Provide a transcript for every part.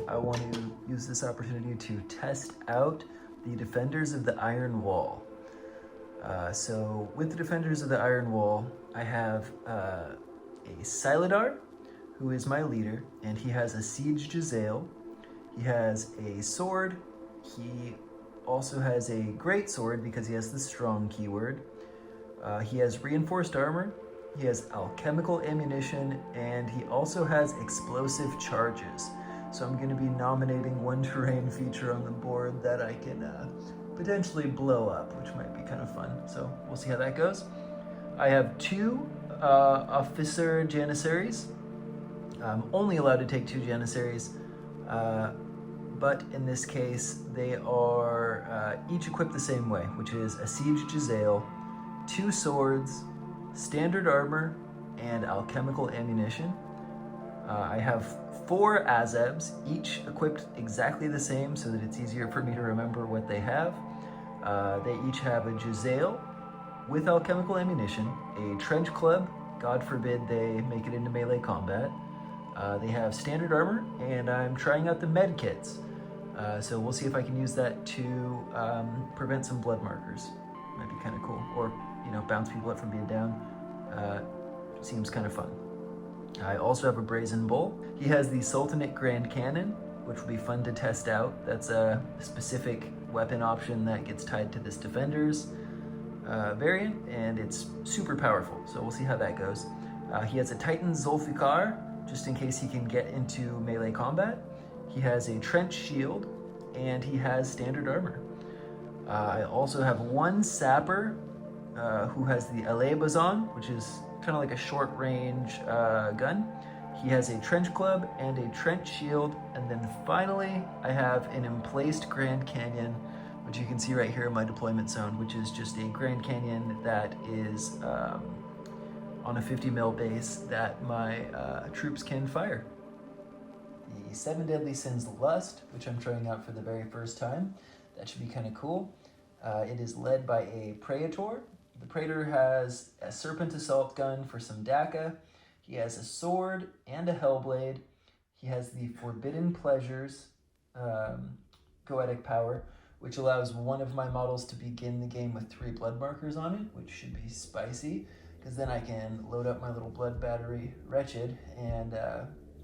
I want to use this opportunity to test out the Defenders of the Iron Wall. So with the Defenders of the Iron Wall, I have a Siladar, who is my leader, and he has a Siege Jezzail. He has a sword. He also has a great sword because he has the strong keyword. He has reinforced armor. He has alchemical ammunition, and he also has explosive charges. So I'm going to be nominating one terrain feature on the board that I can potentially blow up, which might be kind of fun. So we'll see how that goes. I have two Officer Janissaries. I'm only allowed to take two Janissaries, but in this case, they are each equipped the same way, which is a Siege Jezzail, two swords, standard armor, and alchemical ammunition. I have four Azebs, each equipped exactly the same so that it's easier for me to remember what they have. They each have a Jezzail with alchemical ammunition, a Trench Club, God forbid they make it into melee combat. They have standard armor, and I'm trying out the med kits. So we'll see if I can use that to prevent some blood markers. Might be kind of cool. Or, you know, bounce people up from being down. Seems kind of fun. I also have a Brazen Bull. He has the Sultanate Grand Cannon, which will be fun to test out. That's a specific weapon option that gets tied to this Defender's variant, and it's super powerful, so we'll see how that goes. He has a Titan Zulfikar, just in case he can get into melee combat. He has a Trench Shield, and he has standard armor. I also have one Sapper who has the Alebazon, which is kind of like a short-range gun. He has a Trench Club and a Trench Shield, and then finally I have an emplaced Grand Canyon, which you can see right here in my deployment zone, which is just a Grand Canyon that is on a 50 mil base that my troops can fire. The 7 Deadly Sins Lust, which I'm trying out for the very first time. That should be kind of cool. It is led by a Praetor. The Praetor has a Serpent Assault Gun for some DACA. He has a sword and a Hellblade. He has the Forbidden Pleasures Goetic power, which allows one of my models to begin the game with 3 blood markers on it, which should be spicy, because then I can load up my little blood battery Wretched and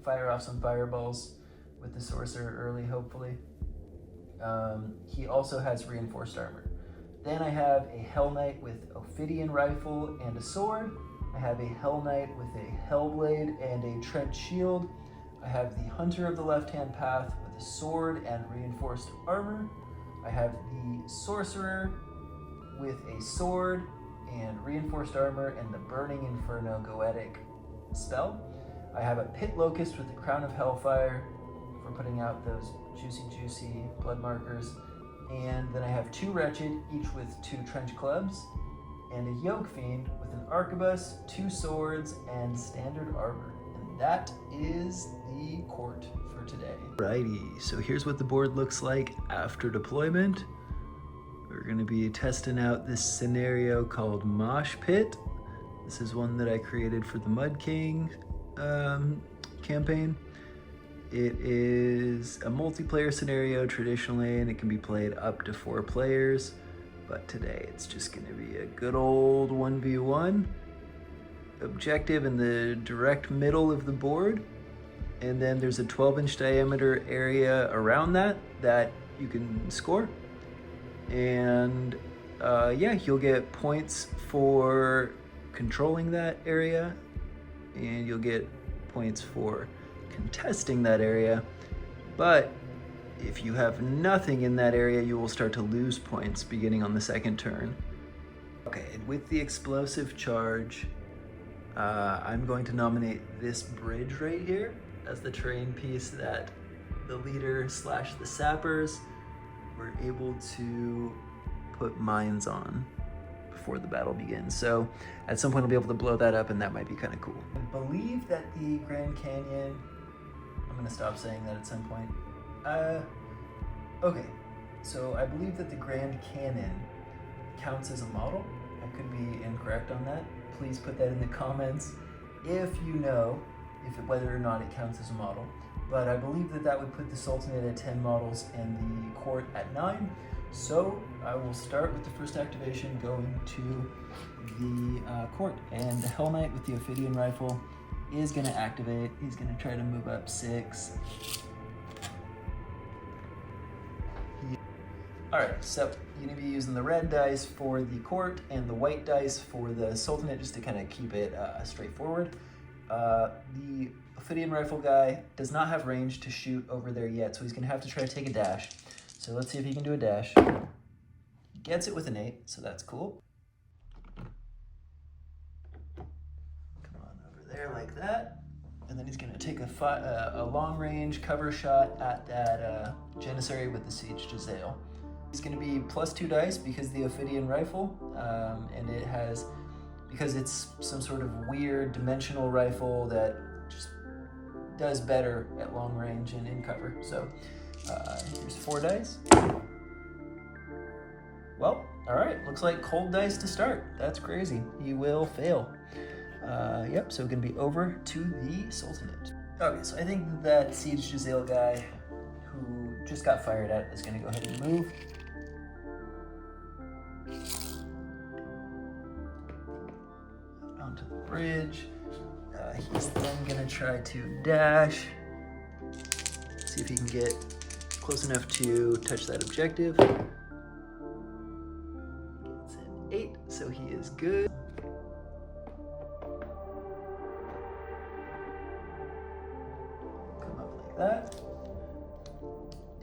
fire off some fireballs with the Sorcerer early, hopefully. He also has reinforced armor. Then I have a Hell Knight with Ophidian Rifle and a sword. I have a Hell Knight with a Hellblade and a Trench Shield. I have the Hunter of the Left-Hand Path with a sword and reinforced armor. I have the Sorcerer with a sword and reinforced armor and the Burning Inferno Goetic spell. I have a Pit Locust with the Crown of Hellfire for putting out those juicy blood markers. And then I have 2 Wretched, each with 2 Trench Clubs, and a Yoke Fiend with an Arquebus, 2 swords, and standard armor. And that is the court for today. Righty, so here's what the board looks like after deployment. We're gonna be testing out this scenario called Mosh Pit. This is one that I created for the Mud King campaign. It is a multiplayer scenario traditionally, and it can be played up to 4 players. But today it's just gonna be a good old 1v1. Objective in the direct middle of the board. And then there's a 12-inch diameter area around that you can score. And yeah, you'll get points for controlling that area, and you'll get points for contesting that area. But if you have nothing in that area, you will start to lose points beginning on the 2nd turn. Okay, and with the explosive charge, I'm going to nominate this bridge right here as the terrain piece that the leader / the sappers were able to put mines on before the battle begins. So at some point I'll be able to blow that up, and that might be kind of cool. I believe that the Grand Canyon, I'm gonna stop saying that at some point. Okay, so I believe that the Grand Cannon counts as a model. I could be incorrect on that. Please put that in the comments if you know. whether or not it counts as a model. But I believe that would put the Sultanate at 10 models and the court at 9. So I will start with the first activation going to the court. And the Hell Knight with the Ophidian Rifle is going to activate. He's going to try to move up 6. Alright, so you're going to be using the red dice for the court and the white dice for the Sultanate, just to kind of keep it straightforward. The Ophidian Rifle guy does not have range to shoot over there yet, so he's going to have to try to take a dash. So let's see if he can do a dash. Gets it with an 8, so that's cool. Come on over there like that. And then he's going to take a long-range cover shot at that Janissary with the Siege Jezzail. It's going to be +2 dice because the Ophidian Rifle, and it has, because it's some sort of weird dimensional rifle that just does better at long range and in cover. So here's 4 dice. Well, all right, looks like cold dice to start. That's crazy. He will fail. Yep, so going to be over to the Sultanate. Okay, so I think that Siege Jezzail guy who just got fired at is going to go ahead and move. Onto the bridge. He's then gonna try to dash. See if he can get close enough to touch that objective. Gets an 8, so he is good. Come up like that.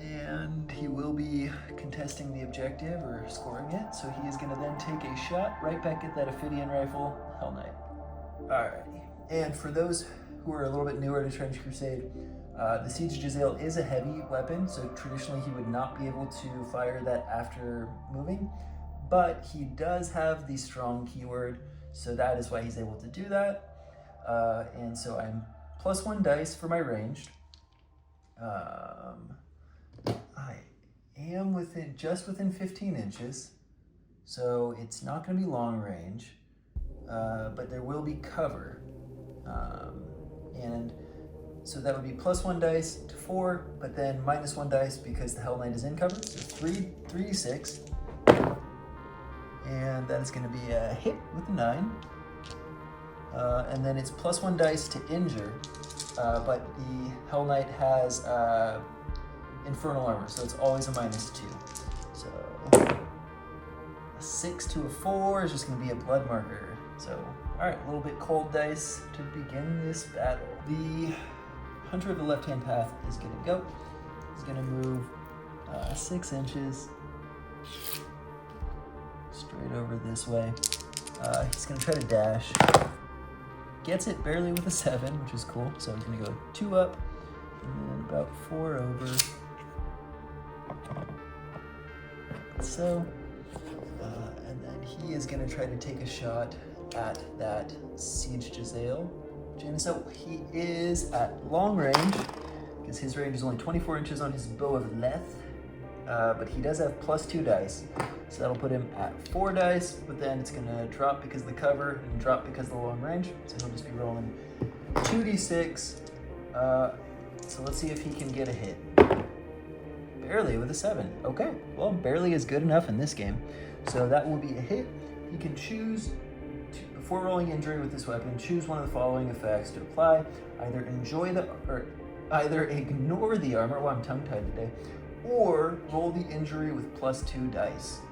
And he will be contesting the objective or scoring it, so he is going to then take a shot right back at that Ophidian Rifle Hell Knight. Alrighty, and for those who are a little bit newer to Trench Crusade, the Siege Jezzail is a heavy weapon, so traditionally he would not be able to fire that after moving, but he does have the strong keyword, so that is why he's able to do that. And so I'm +1 dice for my ranged. I am just within 15 inches, so it's not going to be long range, but there will be cover, and so that would be +1 dice to 4, but then -1 dice because the Hell Knight is in cover, so 3d6, and that is going to be a hit with a 9, and then it's +1 dice to injure, but the Hell Knight has Infernal Armor, so it's always a -2. So a 6 to a 4 is just going to be a blood marker. So, alright, a little bit cold dice to begin this battle. The Hunter of the Left-Hand Path is going to go. He's going to move 6 inches straight over this way. He's going to try to dash. Gets it barely with a 7, which is cool. So he's going to go 2 up and then about 4 over. So, and then he is going to try to take a shot at that Siege Jezzail. So he is at long range, because his range is only 24 inches on his Bow of Leth, but he does have +2 dice. So that'll put him at 4 dice, but then it's going to drop because of the cover and drop because of the long range. So he'll just be rolling 2d6. So let's see if he can get a hit. Barely with a 7. Okay, well, barely is good enough in this game. So that will be a hit. He can choose, before rolling injury with this weapon, choose one of the following effects to apply. Either ignore the armor, well, I'm tongue-tied today, or roll the injury with +2 dice.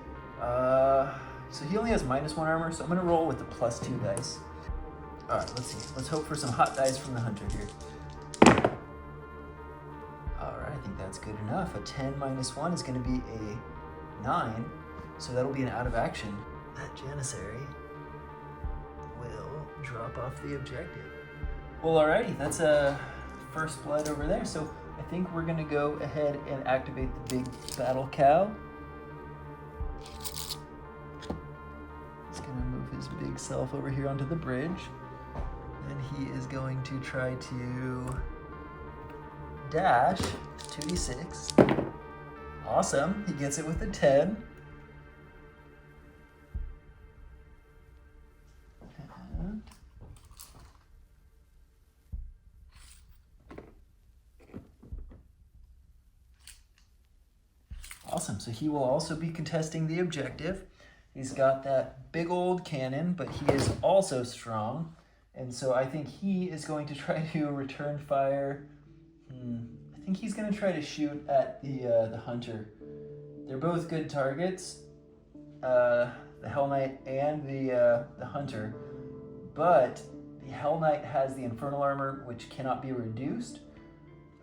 So he only has -1 armor, so I'm going to roll with the +2 dice. All right, let's see. Let's hope for some hot dice from the Hunter here. I think that's good enough. A 10 -1 is going to be a 9, so that'll be an out of action. That Janissary will drop off the objective. Well, alrighty, that's a first blood over there, so I think we're going to go ahead and activate the big battle cow. He's going to move his big self over here onto the bridge, and he is going to try to dash 2d6. Awesome. He gets it with a 10. And awesome. So he will also be contesting the objective. He's got that big old cannon, but he is also strong. And so I think he is going to try to return fire. I think he's going to try to shoot at the hunter. They're both good targets, the Hell Knight and the hunter. But the Hell Knight has the infernal armor, which cannot be reduced.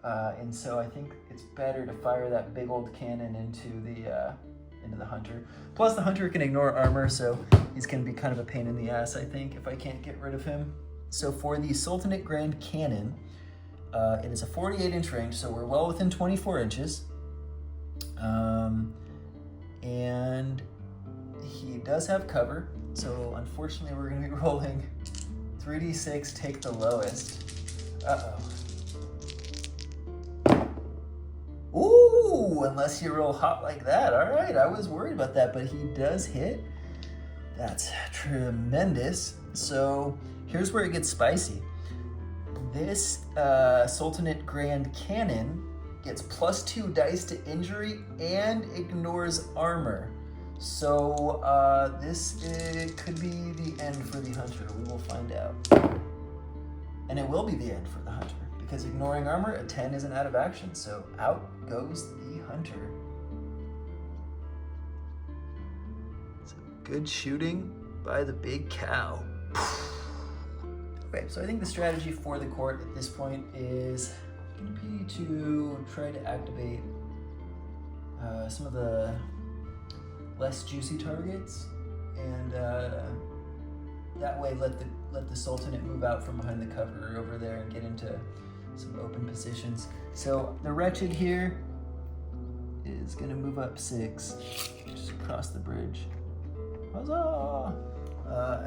And so I think it's better to fire that big old cannon into the hunter. Plus the hunter can ignore armor, so he's going to be kind of a pain in the ass, I think, if I can't get rid of him. So for the Sultanate Grand Cannon, it is a 48-inch range, so we're well within 24 inches. And he does have cover, so unfortunately we're going to be rolling 3d6, take the lowest. Ooh, unless you roll hot like that. All right, I was worried about that, but he does hit. That's tremendous. So here's where it gets spicy. This Sultanate Grand Cannon gets +2 dice to injury and ignores armor. So this could be the end for the hunter. We will find out. And it will be the end for the hunter, because ignoring armor, a 10 isn't out of action. So out goes the hunter. So good shooting by the big cow. Okay, so I think the strategy for the court at this point is going to be to try to activate some of the less juicy targets, and that way let the Sultanate move out from behind the cover over there and get into some open positions. So the Wretched here is going to move up 6, just across the bridge. Huzzah!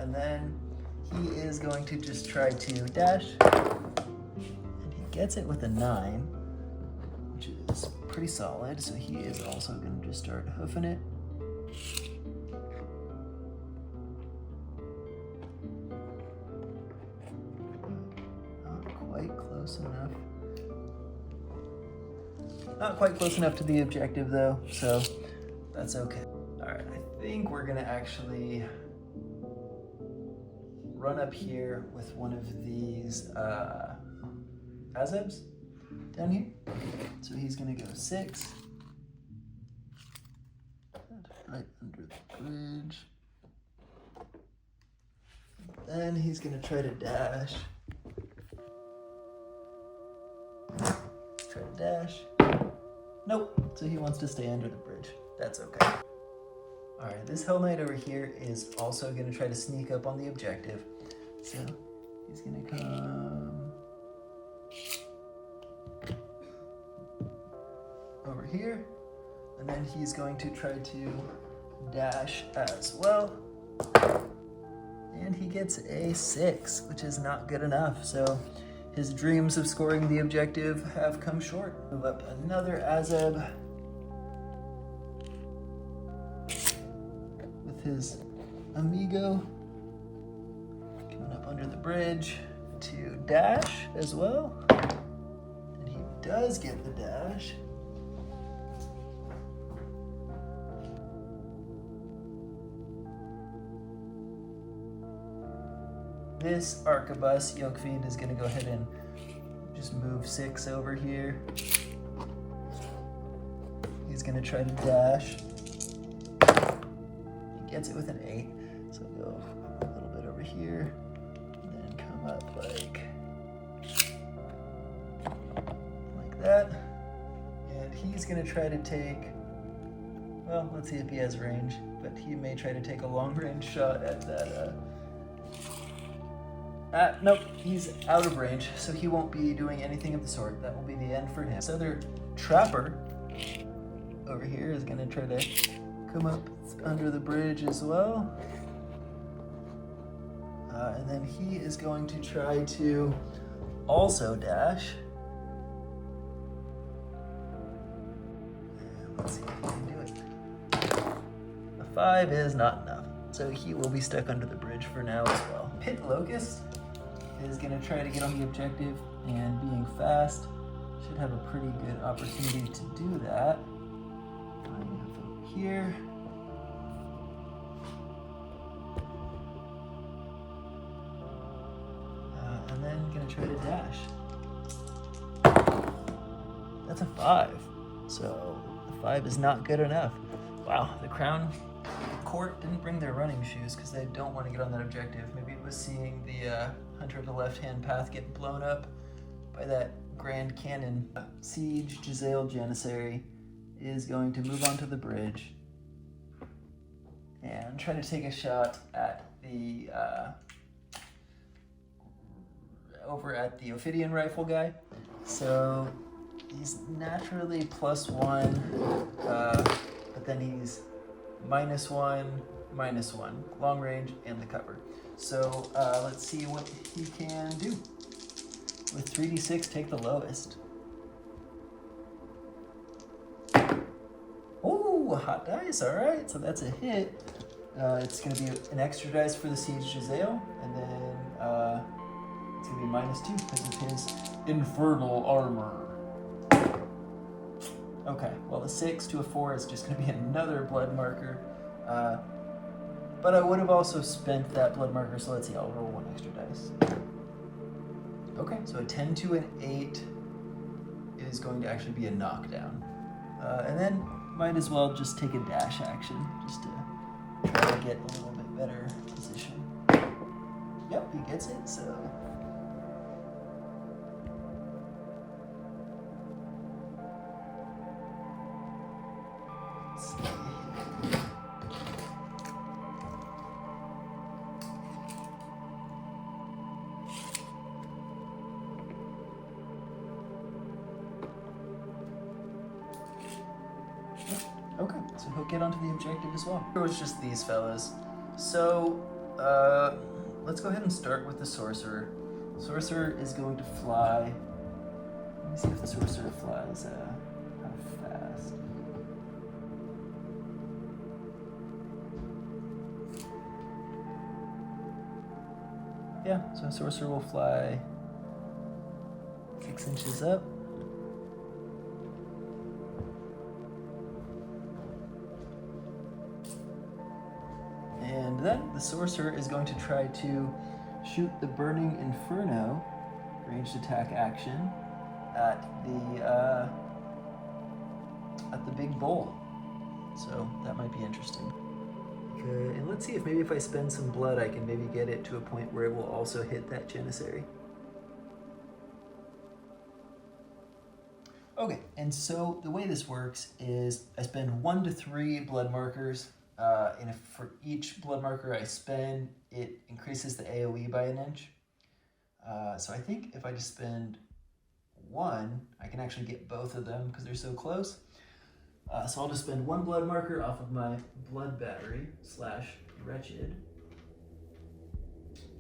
And then he is going to just try to dash, and he gets it with a 9, which is pretty solid. So he is also going to just start hoofing it. Not quite close enough to the objective though, so that's okay. All right, I think we're gonna actually run up here with one of these Azebs down here. So he's gonna go 6, right under the bridge. Then he's gonna try to dash. Try to dash. Nope, so he wants to stay under the bridge. That's okay. All right, this Hell Knight over here is also gonna try to sneak up on the objective. So he's gonna come over here, and then he's going to try to dash as well. And he gets a 6, which is not good enough. So his dreams of scoring the objective have come short. Move up another Azeb with his amigo. Coming up under the bridge to dash as well. And he does get the dash. This Arquebus Yoke Fiend is going to go ahead and just move 6 over here. He's going to try to dash. He gets it with an 8. So go a little bit over here, and then come up like that. And he's going to try to take, well, let's see if he has range, but he may try to take a long range shot at that. Nope, he's out of range, so he won't be doing anything of the sort. That will be the end for him. This other Trapper over here is going to try to come up under the bridge as well. And then he is going to try to also dash. And let's see if he can do it. A 5 is not enough, so he will be stuck under the bridge for now as well. Pit Locust is going to try to get on the objective, and being fast should have a pretty good opportunity to do that. here. And then gonna try to dash. That's a 5. So the 5 is not good enough. Wow, the Crown Court didn't bring their running shoes because they don't want to get on that objective. Maybe it was seeing the Hunter of the Left-Hand Path get blown up by that Grand Cannon. Siege Giselle Janissary is going to move onto the bridge and try to take a shot at the over at the Ophidian rifle guy. So he's naturally +1, but then he's -1, -1, long range and the cover. So let's see what he can do. With 3d6, take the lowest. Oh, hot dice, all right, so that's a hit. It's gonna be an extra dice for the Siege Giselle, and then it's gonna be -2 because of his infernal armor. Okay, well the 6 to a 4 is just gonna be another blood marker. But I would have also spent that blood marker, so let's see, I'll roll 1 extra dice. Okay, so a 10 to an 8 is going to actually be a knockdown. And then might as well just take a dash action, just to try to get a little bit better position. Yep, he gets it, so. Let's see. Okay, so he'll get onto the objective as well. It was just these fellas. So, let's go ahead and start with the Sorcerer. The Sorcerer is going to fly. Let me see if the Sorcerer flies how fast. Yeah, so Sorcerer will fly 6 inches up. And then the Sorcerer is going to try to shoot the Burning Inferno, ranged attack action, at the big bowl. So that might be interesting. Okay, and let's see if maybe if I spend some blood, I can maybe get it to a point where it will also hit that Janissary. Okay, and so the way this works is I spend 1 to 3 blood markers. And if for each blood marker I spend, it increases the AoE by 1 inch. So I think if I just spend 1, I can actually get both of them because they're so close. So I'll just spend 1 blood marker off of my blood battery / wretched.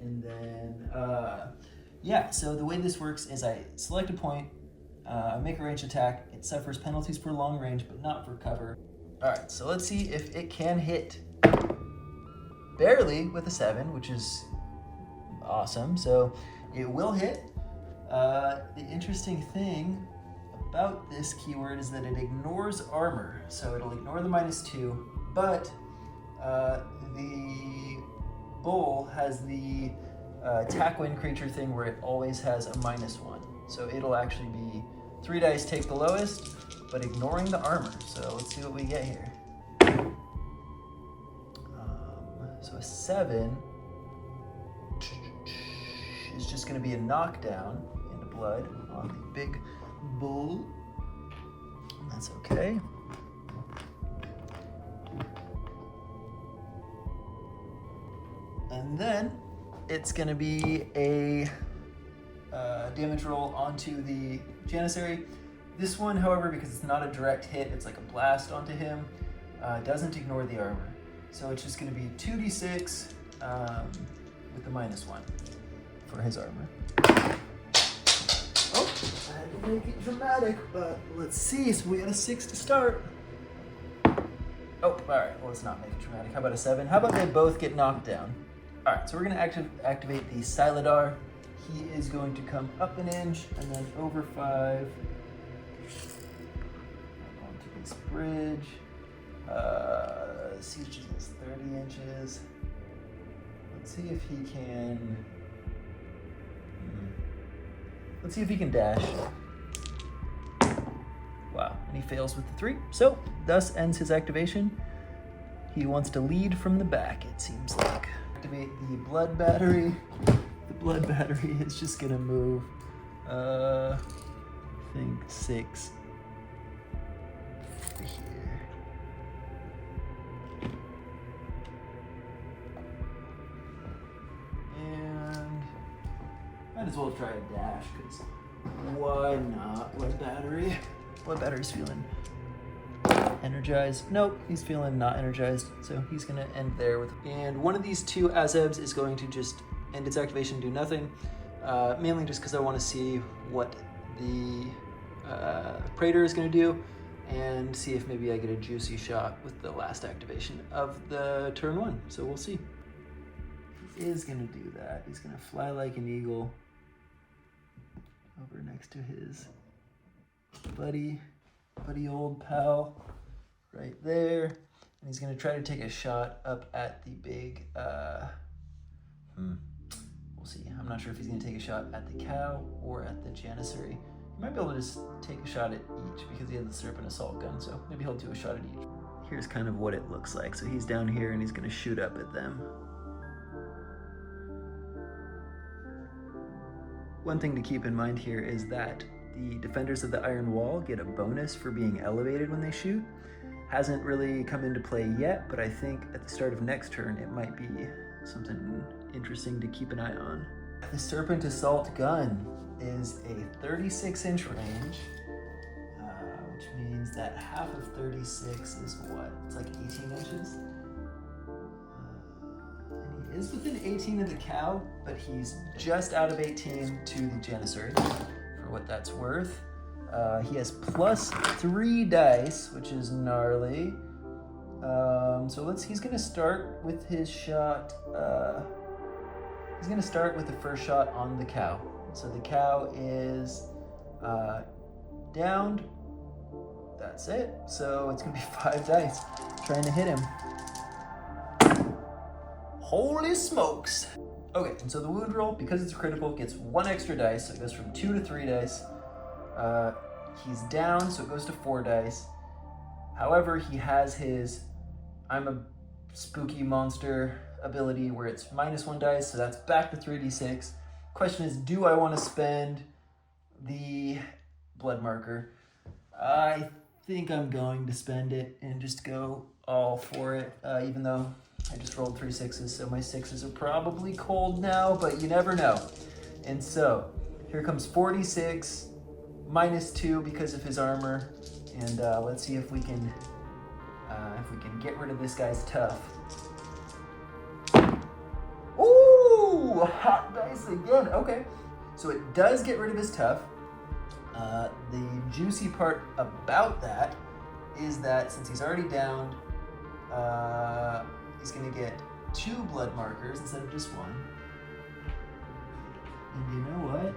And then, yeah, so the way this works is I select a point, I make a ranged attack, it suffers penalties for long range, but not for cover. All right, so let's see if it can hit. Barely with a 7, which is awesome. So it will hit. The interesting thing about this keyword is that it ignores armor. So it'll ignore the -2, but the bowl has the attack wind creature thing where it always has a -1. So it'll actually be 3 dice, take the lowest, but ignoring the armor. So let's see what we get here. So a 7 is just going to be a knockdown into blood on the big bull. That's okay. And then it's going to be a damage roll onto the Janissary. This one, however, because it's not a direct hit, it's like a blast onto him, doesn't ignore the armor. So it's just going to be 2d6 with the -1 for his armor. Oh, I had to make it dramatic, but let's see. So we got a 6 to start. Oh, all right. Well, let's not make it dramatic. How about a 7? How about they both get knocked down? All right, so we're going to activate the Siladar. He is going to come up 1 inch and then over 5. Onto this bridge. Siege is 30 inches. Let's see if he can. Let's see if he can dash. Wow, and he fails with the 3. So, thus ends his activation. He wants to lead from the back, it seems like. Activate the blood battery. The blood battery is just gonna move, I think 6 over here. And might as well try a dash, because why not? Blood battery. Blood battery's feeling energized. Nope, he's feeling not energized, so he's gonna end there with. And one of these 2 Azebs is going to just end its activation, do nothing, mainly just because I want to see what the Praetor is going to do, and see if maybe I get a juicy shot with the last activation of the turn 1. So we'll see. He is going to do that. He's going to fly like an eagle over next to his buddy old pal right there, and he's going to try to take a shot up at the big we'll see. I'm not sure if he's going to take a shot at the cow or at the Janissary. He might be able to just take a shot at each because he has the Serpent Assault Gun, so maybe he'll do a shot at each. Here's kind of what it looks like. So he's down here and he's going to shoot up at them. One thing to keep in mind here is that the Defenders of the Iron Wall get a bonus for being elevated when they shoot. Hasn't really come into play yet, but I think at the start of next turn it might be something interesting to keep an eye on. The Serpent Assault Gun is a 36-inch range, which means that half of 36 is what? It's like 18 inches? And he is within 18 of the cow, but he's just out of 18 to the Janissary, for what that's worth. He has +3 dice, which is gnarly. So he's gonna start with his shot. He's gonna start with the first shot on the cow. So the cow is downed. That's it. So it's gonna be 5 dice trying to hit him. Holy smokes. Okay, and so the wound roll, because it's critical, gets 1 extra dice. So it goes from 2 to 3 dice. He's down, so it goes to 4 dice. However, he has his I'm a spooky monster ability where it's -1 dice, so that's back to 3d6. Question is, do I want to spend the blood marker? I think I'm going to spend it and just go all for it, even though I just rolled 3 6s, so my 6s are probably cold now, but you never know. And so, here comes 46, -2 because of his armor, and let's see if we can get rid of this guy's tough. Ooh, hot dice again. Okay, so it does get rid of his tough. The juicy part about that is that since he's already downed, he's gonna get 2 blood markers instead of just 1. And you know what?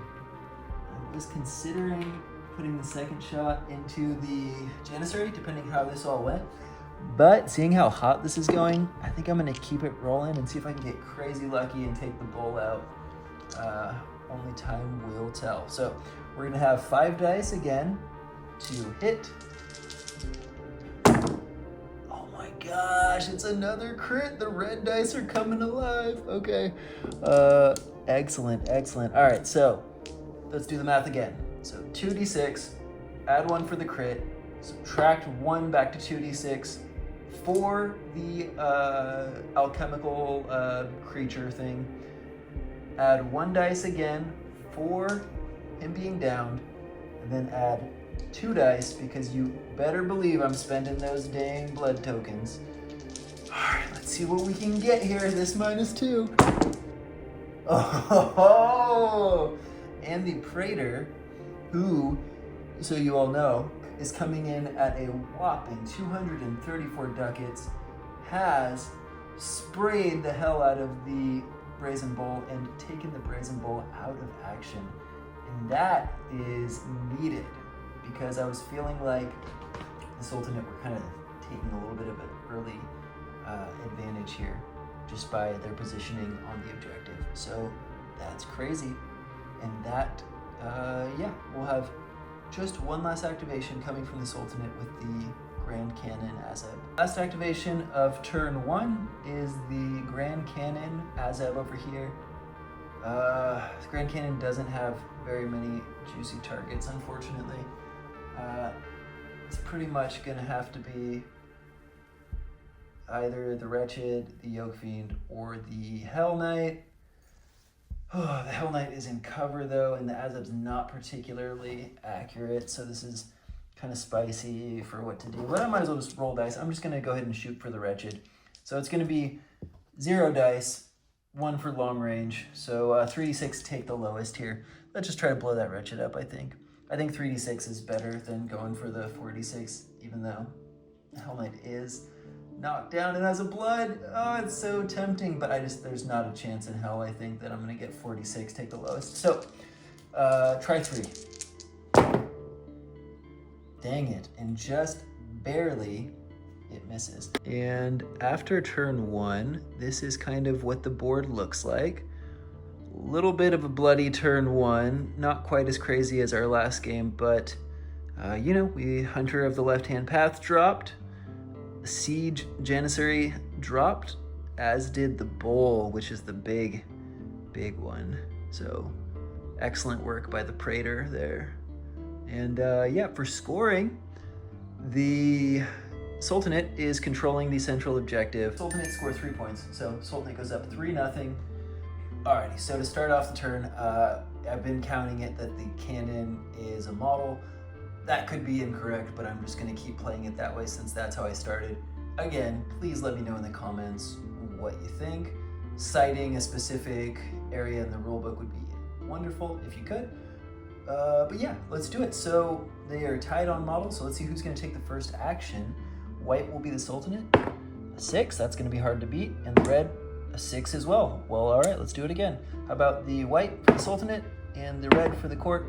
I was considering putting the second shot into the Janissary, depending on how this all went. But seeing how hot this is going, I think I'm gonna keep it rolling and see if I can get crazy lucky and take the bull out. Only time will tell. So we're gonna have 5 dice again to hit. Oh my gosh, it's another crit. The red dice are coming alive. Okay, excellent, excellent. All right, so let's do the math again. So 2d6, add 1 for the crit, subtract 1 back to 2d6 for the alchemical creature thing, add 1 dice again for him being downed, and then add 2 dice because you better believe I'm spending those dang blood tokens. All right, let's see what we can get here. This -2. Oh, and the Praetor, who, so you all know, is coming in at a whopping 234 ducats, has sprayed the hell out of the Brazen Bull and taken the Brazen Bull out of action. And that is needed because I was feeling like the Sultanate were kind of taking a little bit of an early advantage here just by their positioning on the objective. So that's crazy. And that, yeah, we'll have just one last activation coming from the Sultanate with the Grand Cannon Azeb. Last activation of turn 1 is the Grand Cannon Azeb over here. The Grand Cannon doesn't have very many juicy targets, unfortunately. It's pretty much gonna have to be either the Wretched, the Yoke Fiend, or the Hell Knight. Oh, the Hell Knight is in cover though, and the Azeb's not particularly accurate, so this is kind of spicy for what to do. But I might as well just roll dice. I'm just gonna go ahead and shoot for the Wretched. So it's gonna be 0 dice, 1 for long range. So 3d6 take the lowest here. Let's just try to blow that Wretched up, I think. I think 3d6 is better than going for the 4d6, even though the Hell Knight is knocked down and has a blood. Oh, it's so tempting, but there's not a chance in hell, I think, that I'm gonna get 46, take the lowest. So, try 3. Dang it, and just barely it misses. And after turn 1, this is kind of what the board looks like. Little bit of a bloody turn 1, not quite as crazy as our last game, but you know, we Hunter of the Left-Hand Path dropped, Siege Janissary dropped, as did the Bowl, which is the big one. So excellent work by the Praetor there. And yeah, for scoring, the Sultanate is controlling the central objective. Sultanate scored 3 points, so Sultanate goes up 3-0. Alrighty, so to start off the turn, I've been counting it that the cannon is a model. That could be incorrect, but I'm just gonna keep playing it that way since that's how I started. Again, please let me know in the comments what you think. Citing a specific area in the rulebook would be wonderful if you could. But yeah, let's do it. So they are tied on model, so let's see who's gonna take the first action. White will be the Sultanate. A 6, that's gonna be hard to beat, and the red, a 6 as well. Well, all right, let's do it again. How about the white for the Sultanate and the red for the court?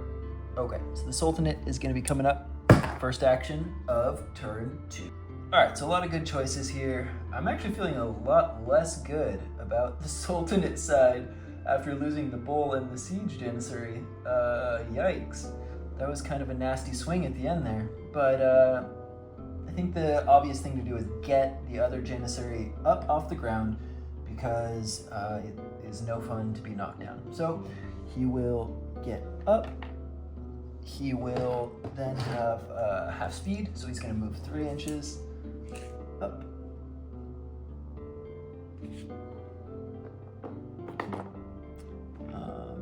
Okay, so the Sultanate is gonna be coming up. First action of turn 2. All right, so a lot of good choices here. I'm actually feeling a lot less good about the Sultanate side after losing the Bull and the Siege Janissary. Yikes. That was kind of a nasty swing at the end there. But I think the obvious thing to do is get the other Janissary up off the ground because it is no fun to be knocked down. So he will get up. He will then have half speed, so he's gonna move 3 inches up.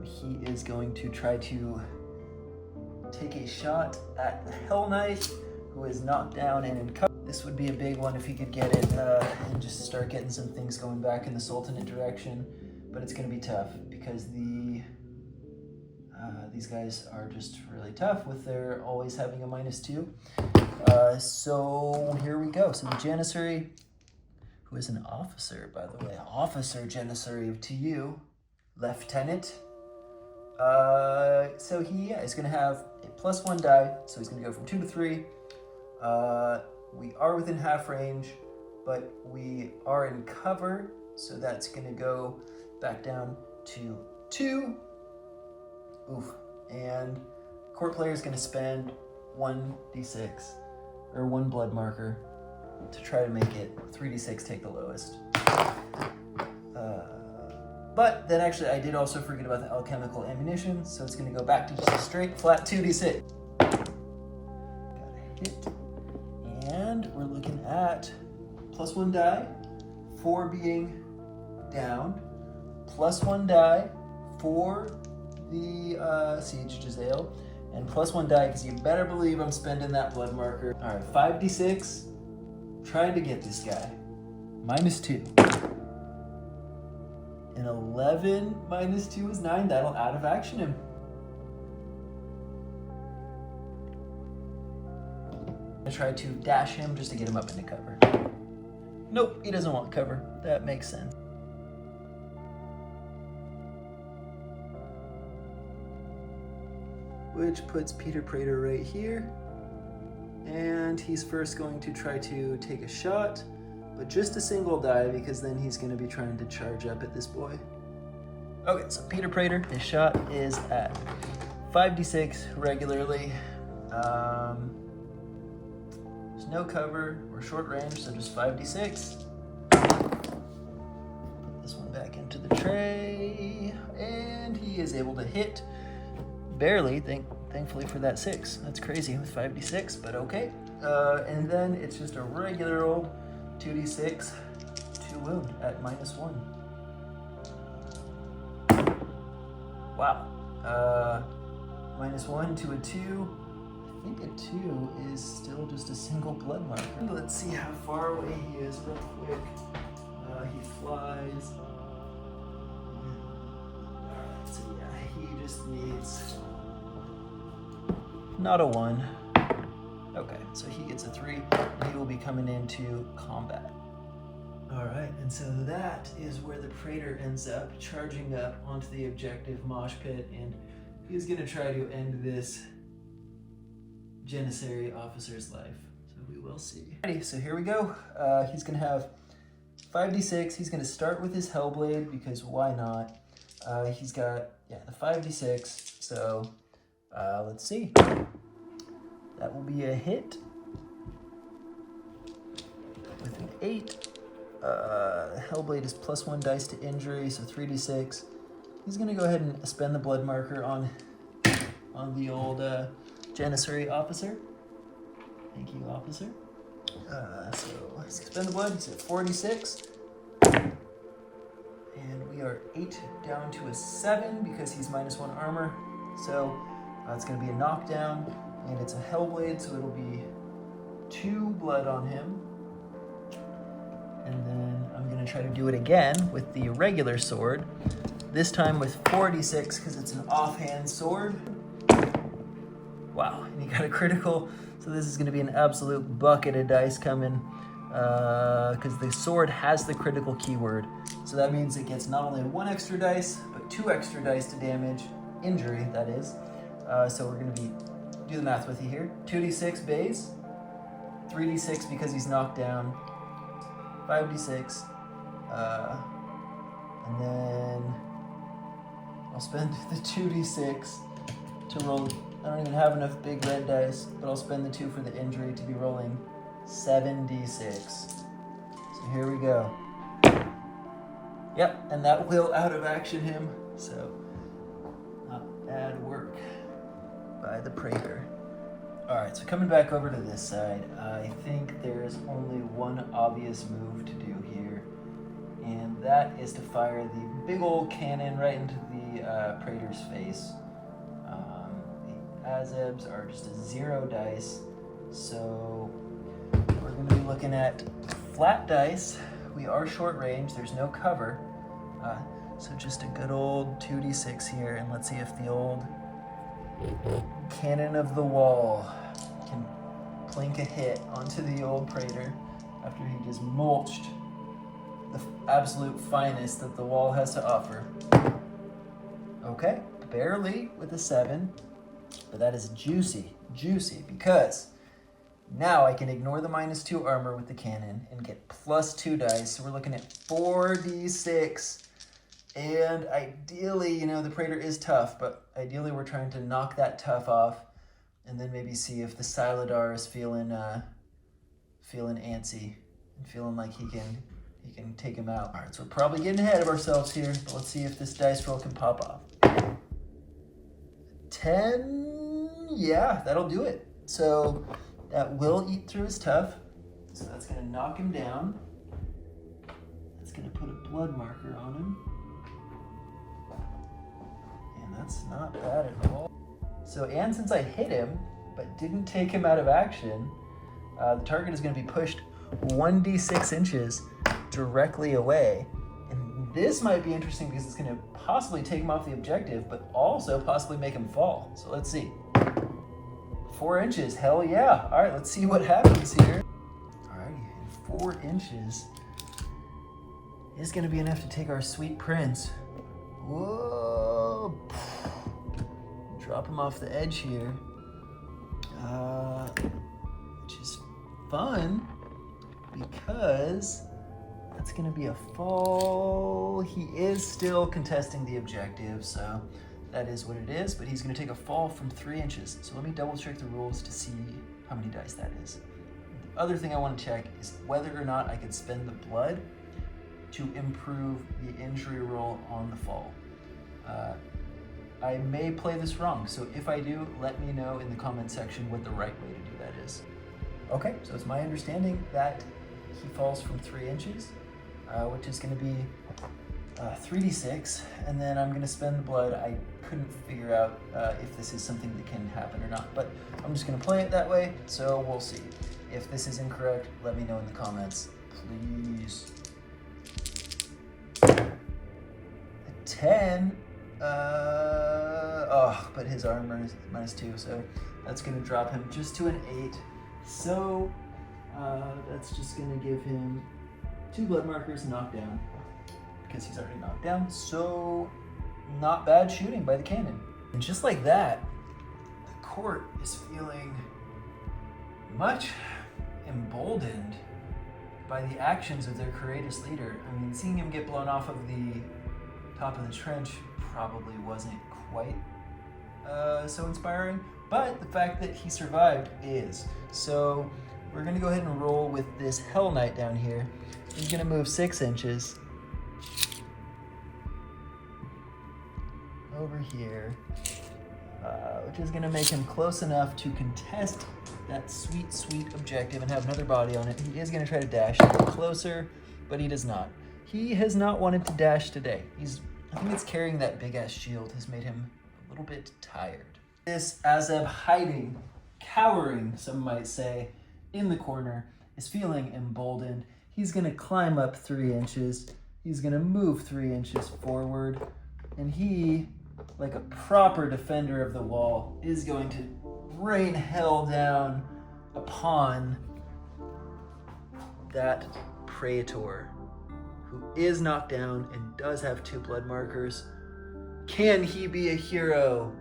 He is going to try to take a shot at the Hell Knight, who is knocked down and in cover. This would be a big one if he could get it and just start getting some things going back in the Sultanate direction. But it's going to be tough because these guys are just really tough with their always having a -2. So here we go. So the Janissary, who is an officer, by the way, Officer Janissary to you, Lieutenant. So he is going to have a +1 die, so he's going to go from 2 to 3. We are within half range, but we are in cover, so that's going to go back down to 2. Oof. And court player is going to spend 1d6, or 1 blood marker, to try to make it 3d6 take the lowest. But then actually I did also forget about the alchemical ammunition, so it's going to go back to just a straight flat 2d6. Got a hit. And we're looking at +1 die, 4 being down, +1 die for the Siege Jezzail, and +1 die because you better believe I'm spending that blood marker. All right, 5d6, trying to get this guy. -2. An 11 -2 is 9. That'll out of action him. I'm gonna try to dash him just to get him up into cover. Nope, he doesn't want cover. That makes sense. Which puts Peter Praetor right here. And he's first going to try to take a shot, but just a single die, because then he's going to be trying to charge up at this boy. Okay, so Peter Prater, his shot is at 5d6 regularly. There's no cover or short range, so just 5d6. Put this one back into the tray, and he is able to hit barely, thankfully for that 6. That's crazy with 5d6, but okay. And then it's just a regular old 2d6 to wound at -1. Wow. -1 to a 2. I think a 2 is still just a single blood marker. Let's see how far away he is real quick. He flies. Alright, so yeah, he just needs not a 1. Okay, so he gets a 3, and he will be coming into combat. Alright, and so that is where the Praetor ends up, charging up onto the objective Mosh Pit, and he's going to try to end this Janissary officer's life. So we will see. Alrighty, so here we go. He's going to have 5d6. He's going to start with his Hellblade, because why not? He's got, the 5d6, so let's see. That will be a hit with an 8. Hellblade is +1 dice to injury, so 3d6. He's going to go ahead and spend the blood marker on the old Janissary officer. Thank you, officer. So let's spend the blood. He's at 4d6. And we are 8 down to a 7 because he's -1 armor. So it's going to be a knockdown, and it's a Hellblade, so it'll be 2 blood on him. And then I'm going to try to do it again with the regular sword, this time with 4d6 because it's an offhand sword. Wow, and he got a critical, so this is going to be an absolute bucket of dice coming, because the sword has the critical keyword. So that means it gets not only 1 extra dice, but 2 extra dice to damage, injury that is. So we're going to do the math with you here. 2d6 base, 3d6 because he's knocked down, 5d6, and then I'll spend the 2d6 to roll. I don't even have enough big red dice, but I'll spend the 2 for the injury to be rolling 7d6. So here we go. Yep, and that will out of action him, so not bad work by the Praetor. Alright, so coming back over to this side, I think there's only one obvious move to do here, and that is to fire the big old cannon right into the Praetor's face. The Azebs are just a 0 dice, so we're going to be looking at flat dice. We are short range, there's no cover, so just a good old 2d6 here, and let's see if the old Cannon of the Wall can plink a hit onto the old Praetor after he just mulched the absolute finest that the wall has to offer. Okay, barely with a 7, but that is juicy, because now I can ignore the -2 armor with the cannon and get +2 dice. So we're looking at 4d6. And ideally, the Praetor is tough, but ideally we're trying to knock that tough off and then maybe see if the Siladar is feeling antsy and feeling like he can take him out. All right, so we're probably getting ahead of ourselves here, but let's see if this dice roll can pop off. 10, yeah, that'll do it. So that will eat through his tough. So that's gonna knock him down. That's gonna put a blood marker on him. That's not bad at all. So, and since I hit him, but didn't take him out of action, the target is going to be pushed 1d6 inches directly away. And this might be interesting because it's going to possibly take him off the objective, but also possibly make him fall. So let's see. 4 inches, hell yeah. All right, let's see what happens here. Alrighty, 4 inches is going to be enough to take our sweet prince. Whoa! Drop him off the edge here. fun because that's gonna be a fall. He is still contesting the objective, so that is what it is, but he's gonna take a fall from 3 inches. So let me double check the rules to see how many dice that is. The other thing I wanna check is whether or not I could spend the blood to improve the injury roll on the fall. I may play this wrong, so if I do, let me know in the comment section what the right way to do that is. Okay, so it's my understanding that he falls from 3 inches, which is gonna be 3d6, and then I'm gonna spend the blood. I couldn't figure out if this is something that can happen or not, but I'm just gonna play it that way, so we'll see. If this is incorrect, let me know in the comments, please. A 10, but his armor is -2, so that's gonna drop him just to an 8. So that's just gonna give him 2 blood markers, knockdown, because he's already knocked down. So not bad shooting by the cannon. And just like that, the court is feeling much emboldened by the actions of their courageous leader. I mean, seeing him get blown off of the top of the trench probably wasn't quite so inspiring, but the fact that he survived is. So we're gonna go ahead and roll with this Hell Knight down here. He's gonna move 6 inches over here, which is gonna make him close enough to contest that sweet, sweet objective and have another body on it. He is gonna try to dash closer, but he does not. He has not wanted to dash today. I think it's carrying that big ass shield has made him a little bit tired. This Azeb hiding, cowering, some might say, in the corner is feeling emboldened. He's gonna climb up 3 inches. He's gonna move 3 inches forward, and he, like a proper defender of the wall, is going to rain hell down upon that Praetor, who is knocked down and does have 2 blood markers. Can he be a hero?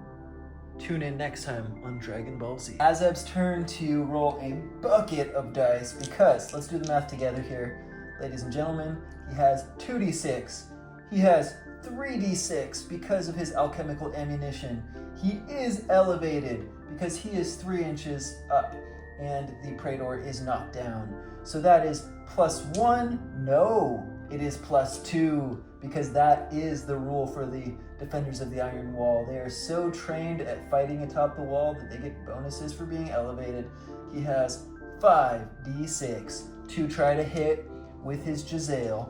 Tune in next time on Dragon Ball Z. Azeb's turn to roll a bucket of dice because, let's do the math together here, ladies and gentlemen, he has 2d6. He has 3d6 because of his alchemical ammunition. He is elevated because he is 3 inches up and the Praetor is knocked down. So that is +1. No, it is +2 because that is the rule for the defenders of the Iron Wall. They are so trained at fighting atop the wall that they get bonuses for being elevated. He has 5d6 to try to hit with his Giselle.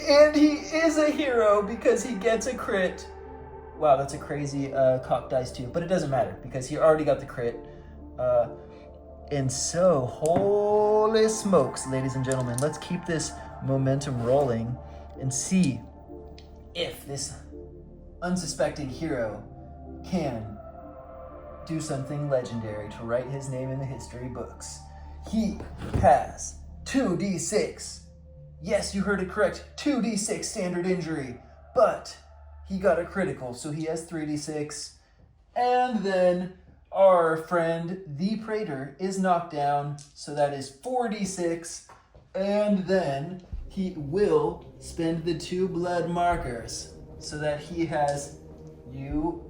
And he is a hero because he gets a crit. Wow, that's a crazy cock dice too, but it doesn't matter because he already got the crit. And so, holy smokes, ladies and gentlemen, let's keep this momentum rolling and see if this unsuspecting hero can do something legendary to write his name in the history books. He has 2d6. Yes, you heard it correct, 2d6 standard injury, but he got a critical, so he has 3d6. And then our friend, the Praetor, is knocked down, so that is 4d6. And then he will spend the 2 blood markers, so that he has, you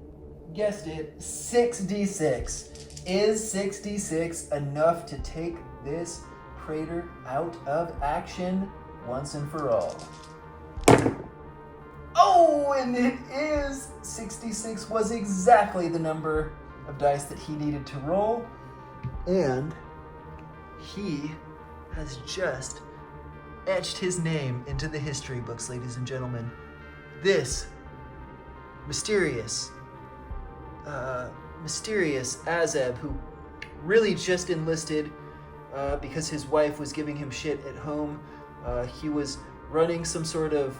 guessed it, 6d6. Is 6d6 enough to take this Praetor out of action once and for all? Oh, and it is! 66 was exactly the number of dice that he needed to roll, and he has just etched his name into the history books, ladies and gentlemen. This mysterious Azeb, who really just enlisted because his wife was giving him shit at home. He was running some sort of,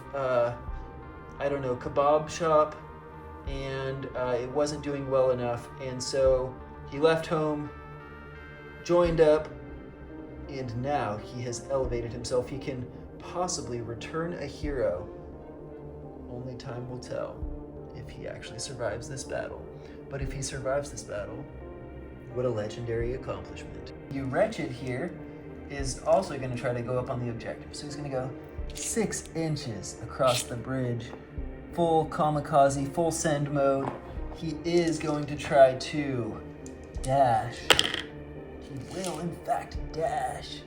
kebab shop, and it wasn't doing well enough, and so he left home, joined up, and now he has elevated himself. He can possibly return a hero. Only time will tell if he actually survives this battle. But if he survives this battle, What a legendary accomplishment. The wretched here is also going to try to go up on the objective. So he's going to go 6 inches across the bridge. Full kamikaze, full send mode. He is going to try to dash. He will, in fact, dash.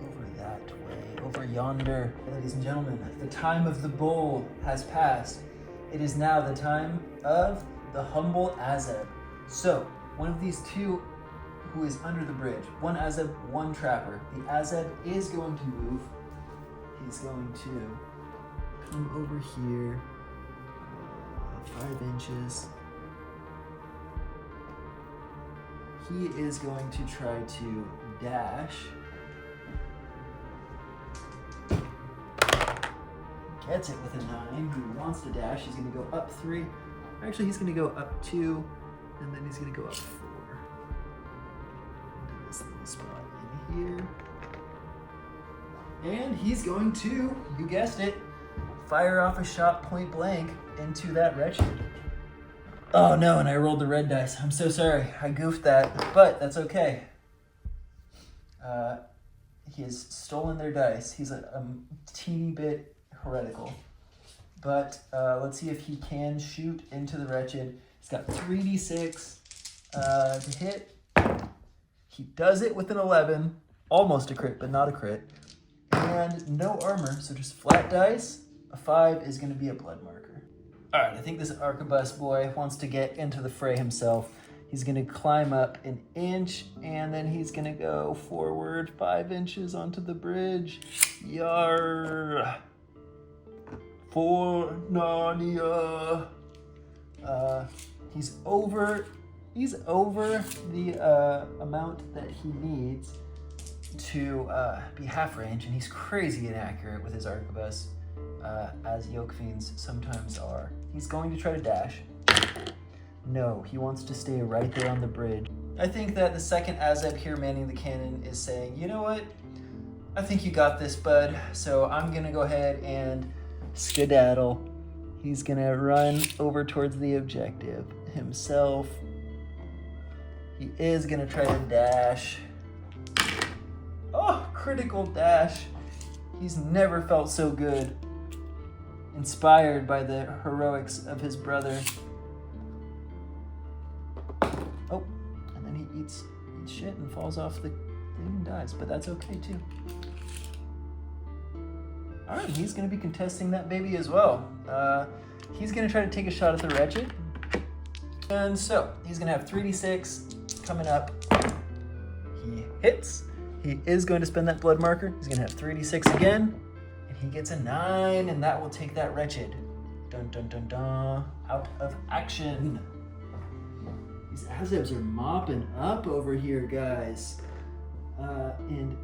Over that way, over yonder. Ladies and gentlemen, the time of the bull has passed. It is now the time of the humble Azeb. So, one of these two who is under the bridge, one Azeb, one trapper. The Azeb is going to move. He's going to come over here, 5 inches. He is going to try to dash. Gets it with a 9. He wants to dash. He's going to go up 3. Actually, he's going to go up 2, and then he's going to go up 4. Into this little spot in here. And he's going to, you guessed it, fire off a shot point blank into that wretched. Oh no, and I rolled the red dice. I'm so sorry. I goofed that, but that's okay. He has stolen their dice. He's a teeny bit heretical. But let's see if he can shoot into the wretched. He's got 3d6 to hit. He does it with an 11. Almost a crit, but not a crit. And no armor, so just flat dice. A 5 is going to be a blood marker. All right, I think this arquebus boy wants to get into the fray himself. He's going to climb up an inch, and then he's going to go forward 5 inches onto the bridge. Yar! For Narnia. He's over the amount that he needs to be half range, and he's crazy inaccurate with his arquebus, as yoke fiends sometimes are. He's going to try to dash. No, he wants to stay right there on the bridge. I think that the second Azeb here manning the cannon is saying, you know what? I think you got this, bud. So I'm gonna go ahead and skedaddle. He's gonna run over towards the objective himself. He is gonna try to dash. Oh, critical dash. He's never felt so good. Inspired by the heroics of his brother. Oh, and then he eats shit and falls off the thing and dies, but that's okay too. All right, he's gonna be contesting that baby as well. He's gonna try to take a shot at the wretched. And so, he's gonna have 3d6 coming up. He hits. He is going to spend that blood marker. He's gonna have 3d6 again. And he gets a 9, and that will take that wretched. Dun dun dun dun. Out of action. These Azebs are mopping up over here, guys. And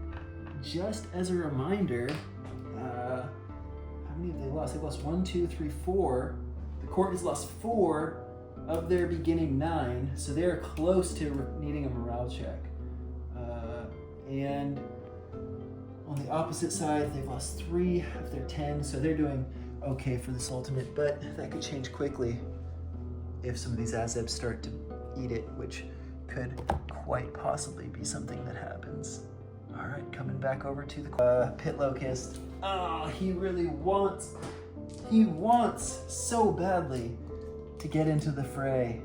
just as a reminder, how many have they lost? They've lost 1, 2, 3, 4. The court has lost 4 of their beginning 9, so they're close to needing a morale check. And on the opposite side, they've lost 3 of their 10, so they're doing okay for this ultimate, but that could change quickly if some of these Azebs start to eat it, which could quite possibly be something that happens. All right, coming back over to the pit locust. Oh, he wants so badly to get into the fray.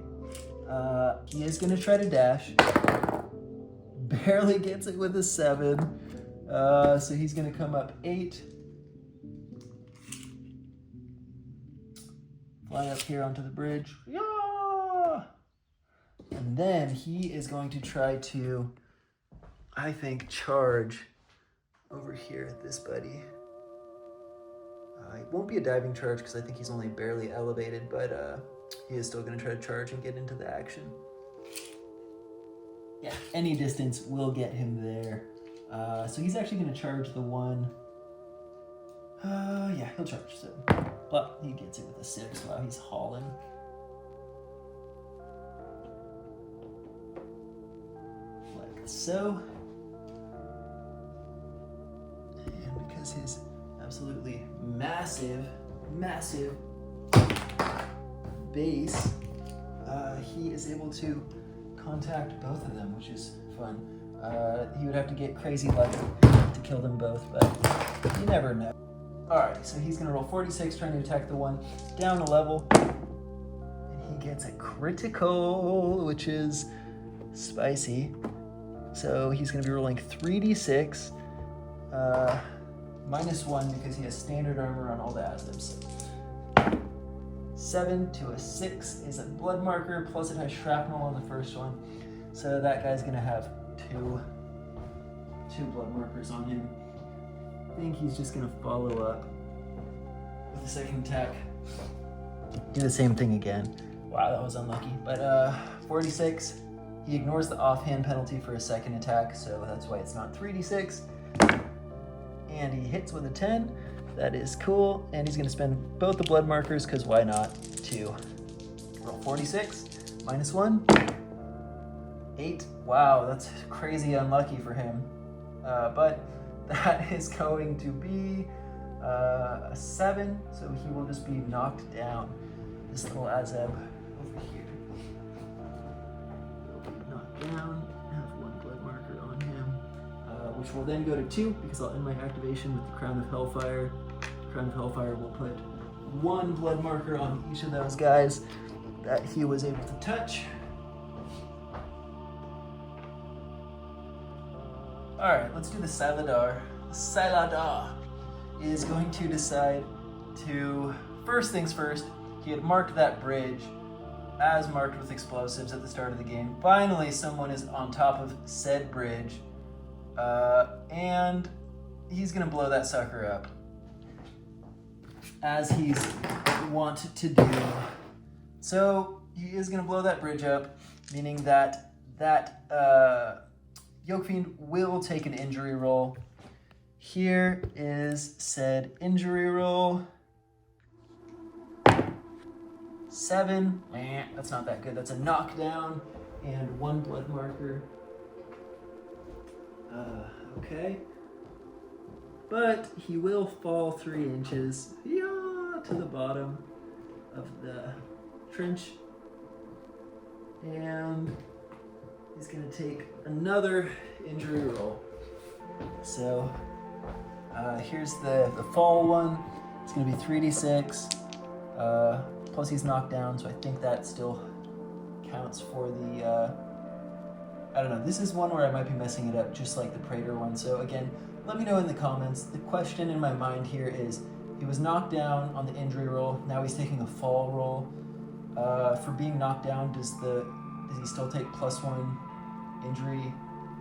He is gonna try to dash. Barely gets it with a 7. So he's gonna come up 8. Fly up here onto the bridge. Yeah! And then he is going to try to, I think, charge over here at this buddy. It won't be a diving charge because I think he's only barely elevated, but he is still going to try to charge and get into the action. Yeah, any distance will get him there. So he's actually going to charge the one. Yeah, he'll charge 7. But he gets it with a 6 while he's hauling. Like so. And because his absolutely massive base, he is able to contact both of them, which is fun. He would have to get crazy lucky to kill them both, but you never know. Alright, so he's gonna roll 46, trying to attack the one down a level. And he gets a critical, which is spicy. So he's gonna be rolling 3d6, -1 because he has standard armor on all the Aztecs. 7 to a 6 is a blood marker, plus it has shrapnel on the first one. So that guy's gonna have two blood markers on him. I think he's just gonna follow up with the second attack. Do the same thing again. Wow, that was unlucky. But 46, he ignores the offhand penalty for a second attack, so that's why it's not 3d6. And he hits with a 10. That is cool. And he's gonna spend both the blood markers, because why not, to roll 46, -1. 8. Wow, that's crazy unlucky for him. But that is going to be a 7, so he will just be knocked down. This little Azeb over here will be knocked down, have 1 blood marker on him, which will then go to 2 because I'll end my activation with the Crown of Hellfire. Crown of Hellfire will put 1 blood marker on each of those guys that he was able to touch. Alright, let's do the Saladar. The Saladar is going to decide to, first things first, he had marked that bridge as marked with explosives at the start of the game. Finally, someone is on top of said bridge, and he's gonna blow that sucker up, as he's want to do. So he is gonna blow that bridge up, meaning that Yoke Fiend will take an injury roll. Here is said injury roll. 7. That's not that good. That's a knockdown and 1 blood marker. Okay. But he will fall 3 inches to the bottom of the trench. And he's going to take another injury roll. So here's the fall one. It's going to be 3d6. Plus he's knocked down, so I think that still counts for the... I don't know. This is one where I might be messing it up, just like the Praetor one. So again, let me know in the comments. The question in my mind here is, he was knocked down on the injury roll. Now he's taking a fall roll. For being knocked down, does he still take +1 injury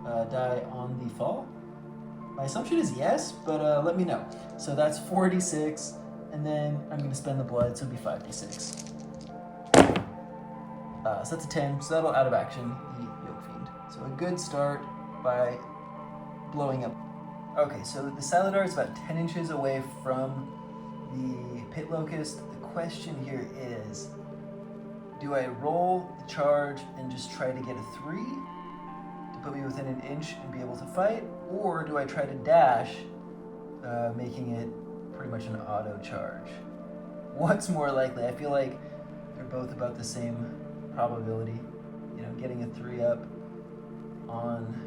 die on the fall? My assumption is yes, but let me know. So that's 4d6, and then I'm going to spend the blood, so it'll be 5d6. So that's a 10, so that'll out of action the Yoke Fiend. So a good start by blowing up. Okay, so the Saladar is about 10 inches away from the Pit Locust. The question here is, do I roll the charge and just try to get a 3 to put me within an inch and be able to fight? Or do I try to dash, making it pretty much an auto charge? What's more likely? I feel like they're both about the same probability. You know, getting a 3 up on...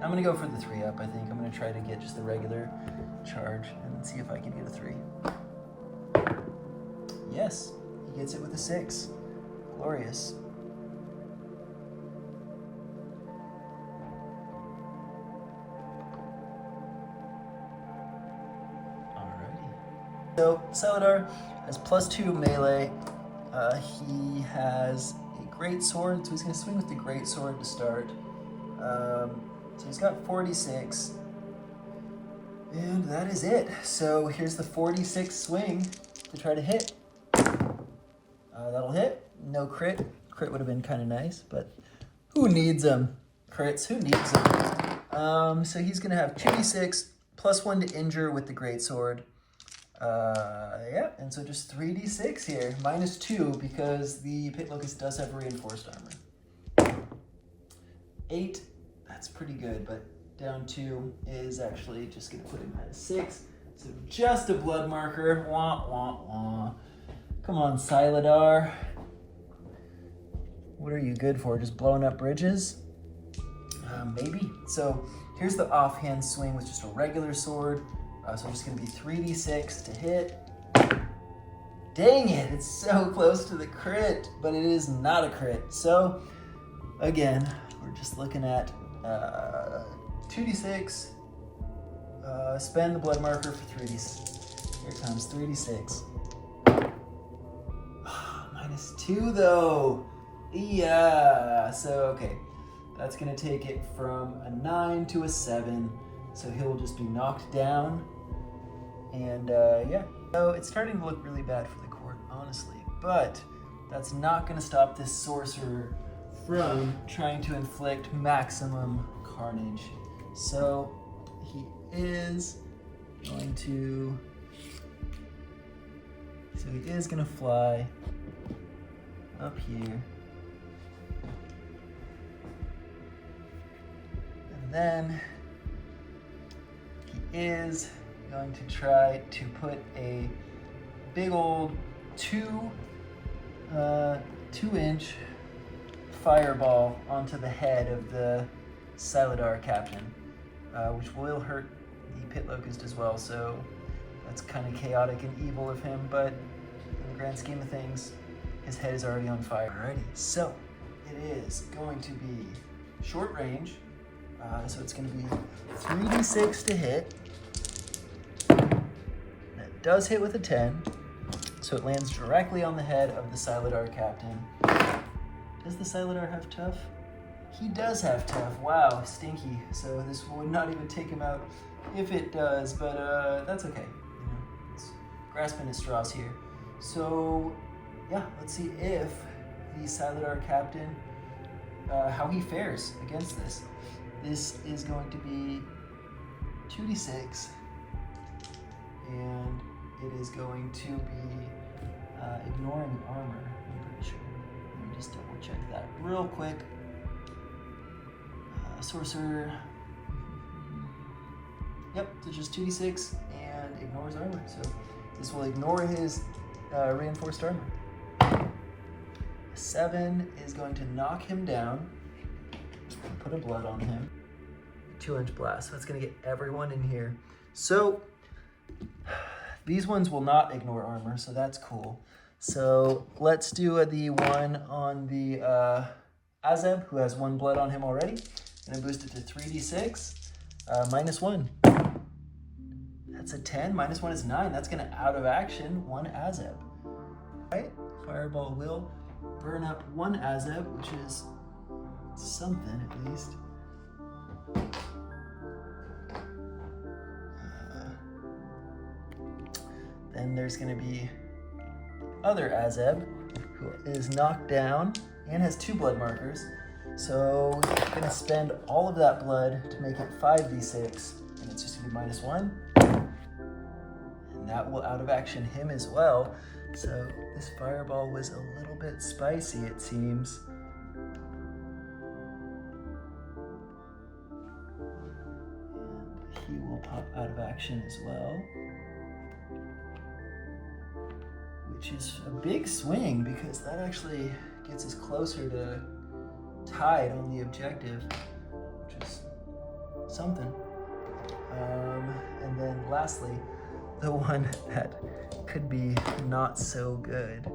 I'm going to go for the 3 up, I think. I'm going to try to get just the regular charge and see if I can get a 3. Yes, he gets it with a 6. Glorious. Alrighty. So, Saladar has +2 melee. He has a great sword, so he's going to swing with the great sword to start. So he's got 46, and that is it. So here's the 46 swing to try to hit. That'll hit. No crit. Crit would have been kind of nice, but who needs them? Crits, who needs them? So he's going to have 2d6, +1 to injure with the greatsword. Yeah, and so just 3d6 here, -2 because the Pit Locust does have reinforced armor. 8. That's pretty good, but down 2 is actually just going to put him at a 6. So just a blood marker. Wah, wah, wah. Come on, Siladar. What are you good for? Just blowing up bridges? Maybe. So here's the offhand swing with just a regular sword. So I'm just gonna be 3d6 to hit. Dang it, it's so close to the crit, but it is not a crit. So again, we're just looking at 2d6, spend the blood marker for 3d6. Here it comes, 3d6. -2 though. Yeah, so okay. That's gonna take it from a 9 to a 7. So he'll just be knocked down. And yeah, so it's starting to look really bad for the court, honestly. But that's not gonna stop this sorcerer from trying to inflict maximum carnage. So he is going to, fly up here. And then he is going to try to put a big old 2-inch fireball onto the head of the Siladar captain, which will hurt the pit locust as well. So that's kind of chaotic and evil of him, but in the grand scheme of things, his head is already on fire. Alrighty, so it is going to be short range. So it's going to be 3d6 to hit. That does hit with a 10, so it lands directly on the head of the Siladar captain. Does the Siladar have tough? He does have tough. Wow, stinky. So this would not even take him out if it does, but that's okay. You know, it's grasping at straws here. So yeah, let's see if the Siladar captain, how he fares against this. This is going to be 2d6, and it is going to be ignoring armor, I'm pretty sure. Let me just double check that real quick. Sorcerer. Yep, so just 2d6 and ignores armor. So this will ignore his reinforced armor. 7 is going to knock him down. Put a blood on him. 2-inch blast. So that's going to get everyone in here. So these ones will not ignore armor, so that's cool. So let's do the one on the Azeb, who has 1 blood on him already. Gonna boost it to 3d6. -1. That's a 10. -1 is 9. That's gonna out of action 1 Azeb. Right? Fireball will burn up 1 Azeb, which is something at least. Then there's going to be other Azeb, who is knocked down and has 2 blood markers. So we're going to spend all of that blood to make it 5d6, and it's just going to be -1. And that will out of action him as well. So this fireball was a little bit spicy, it seems. He will pop out of action as well, which is a big swing because that actually gets us closer to tied on the objective, which is something. And then lastly, the one that could be not so good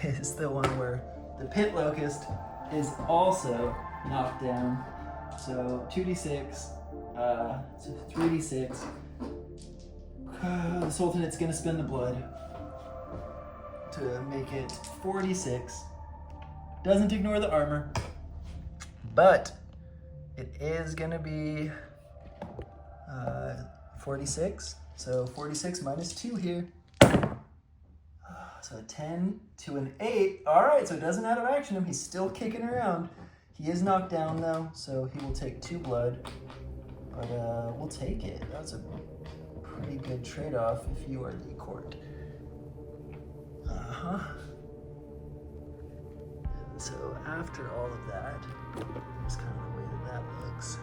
is the one where the pit locust is also knocked down. So 2d6. So 3d6. The Sultanate's gonna spend the blood to make it 4d6. Doesn't ignore the armor, but it is gonna be 46. So 46 -2 here. So a 10 to an 8. All right, so it doesn't out of action him. He's still kicking around. He is knocked down though, so he will take 2 blood. But we'll take it. That's a pretty good trade-off if you are the court. And so after all of that, that's kind of the way that looks.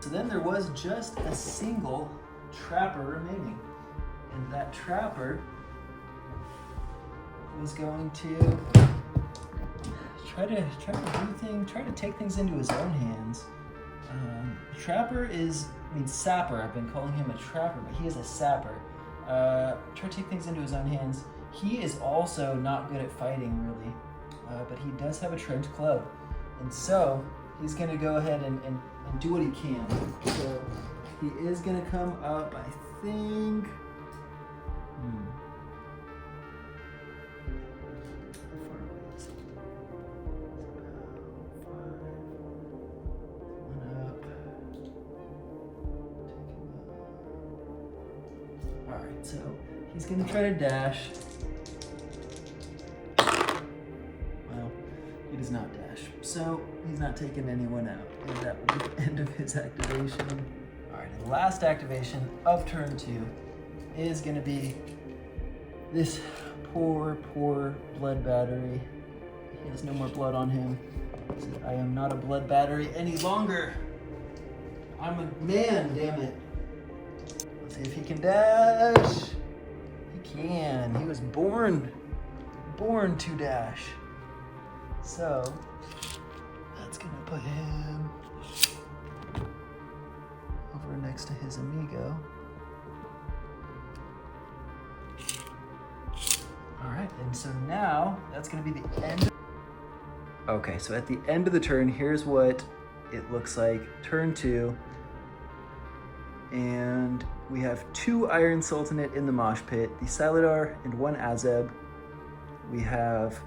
So then there was just a single trapper remaining. And that trapper was going to try to take things into his own hands. Sapper. I've been calling him a trapper, but he is a sapper. Try to take things into his own hands. He is also not good at fighting, really, but he does have a trench club, and so he's going to go ahead and do what he can. So he is going to come up, I think. How far away is he? About 5. One up. Alright, so he's going to try to dash. Well, he does not dash. So he's not taking anyone out. And that will be the end of his activation. Alright, and the last activation of turn 2 is going to be this poor blood battery. He has no more blood on him. So I am not a blood battery any longer. I'm a man, damn it. Let's see if he can dash. He can. He was born to dash. So that's gonna put him over next to his amigo. All right, and so now that's gonna be the end. Okay, so at the end of the turn, here's what it looks like. Turn 2, and we have 2 Iron Sultanate in the Mosh Pit, the Saladar and 1 Azeb. We have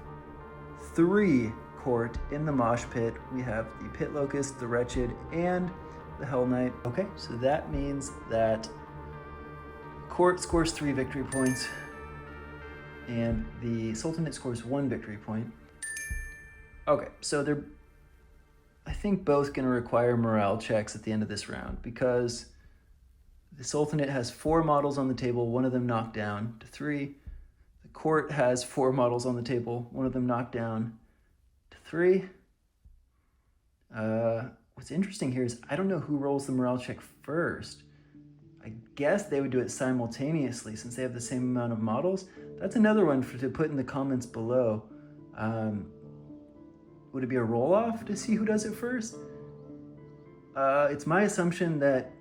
3 Court in the Mosh Pit. We have the Pit Locust, the Wretched, and the Hell Knight. Okay, so that means that Court scores 3 victory points, and the Sultanate scores 1 victory point. Okay, so they're, I think, both going to require morale checks at the end of this round, because the Sultanate has 4 models on the table, one of them knocked down to 3. The Court has 4 models on the table, one of them knocked down to 3. What's interesting here is I don't know who rolls the morale check first. I guess they would do it simultaneously since they have the same amount of models. That's another one to put in the comments below. Would it be a roll-off to see who does it first? It's my assumption that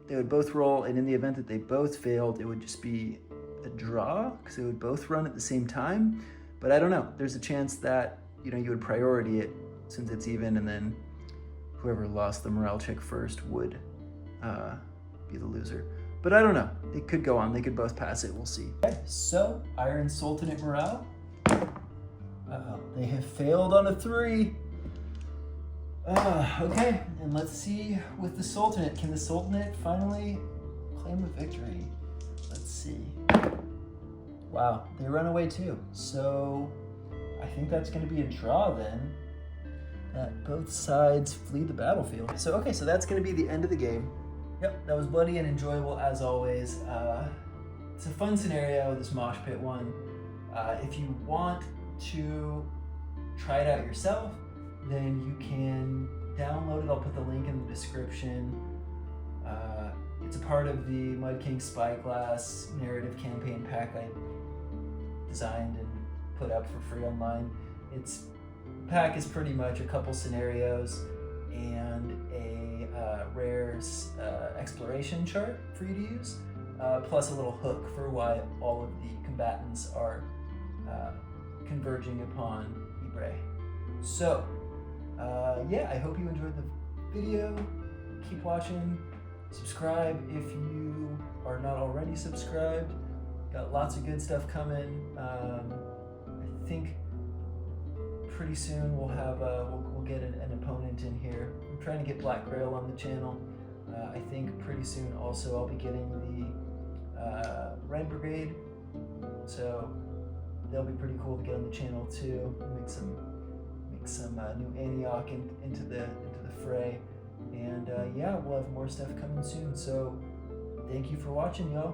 they would both roll, and in the event that they both failed, it would just be a draw, because they would both run at the same time. But I don't know. There's a chance that, you would priority it since it's even, and then whoever lost the morale check first would be the loser. But I don't know. It could go on. They could both pass it. We'll see. Okay, so Iron Sultanate morale. They have failed on a 3. Okay, and let's see with the Sultanate. Can the Sultanate finally claim a victory? Let's see. Wow, they run away too. So I think that's going to be a draw then. That both sides flee the battlefield. So okay, so that's going to be the end of the game. Yep, that was bloody and enjoyable as always. It's a fun scenario, this Mosh Pit one. If you want to try it out yourself, then you can download it. I'll put the link in the description. It's a part of the Mud King Spyglass narrative campaign pack I designed and put up for free online. Its pack is pretty much a couple scenarios and a rare exploration chart for you to use, plus a little hook for why all of the combatants are converging upon Ibre. So, yeah, I hope you enjoyed the video. Keep watching. Subscribe if you are not already subscribed. Got lots of good stuff coming. I think pretty soon we'll have we'll get an opponent in here. I'm trying to get Black Grail on the channel. I think pretty soon also I'll be getting the Red Brigade. So they'll be pretty cool to get on the channel too. Make some new Antioch into the fray, and yeah, we'll have more stuff coming soon. So thank you for watching, y'all.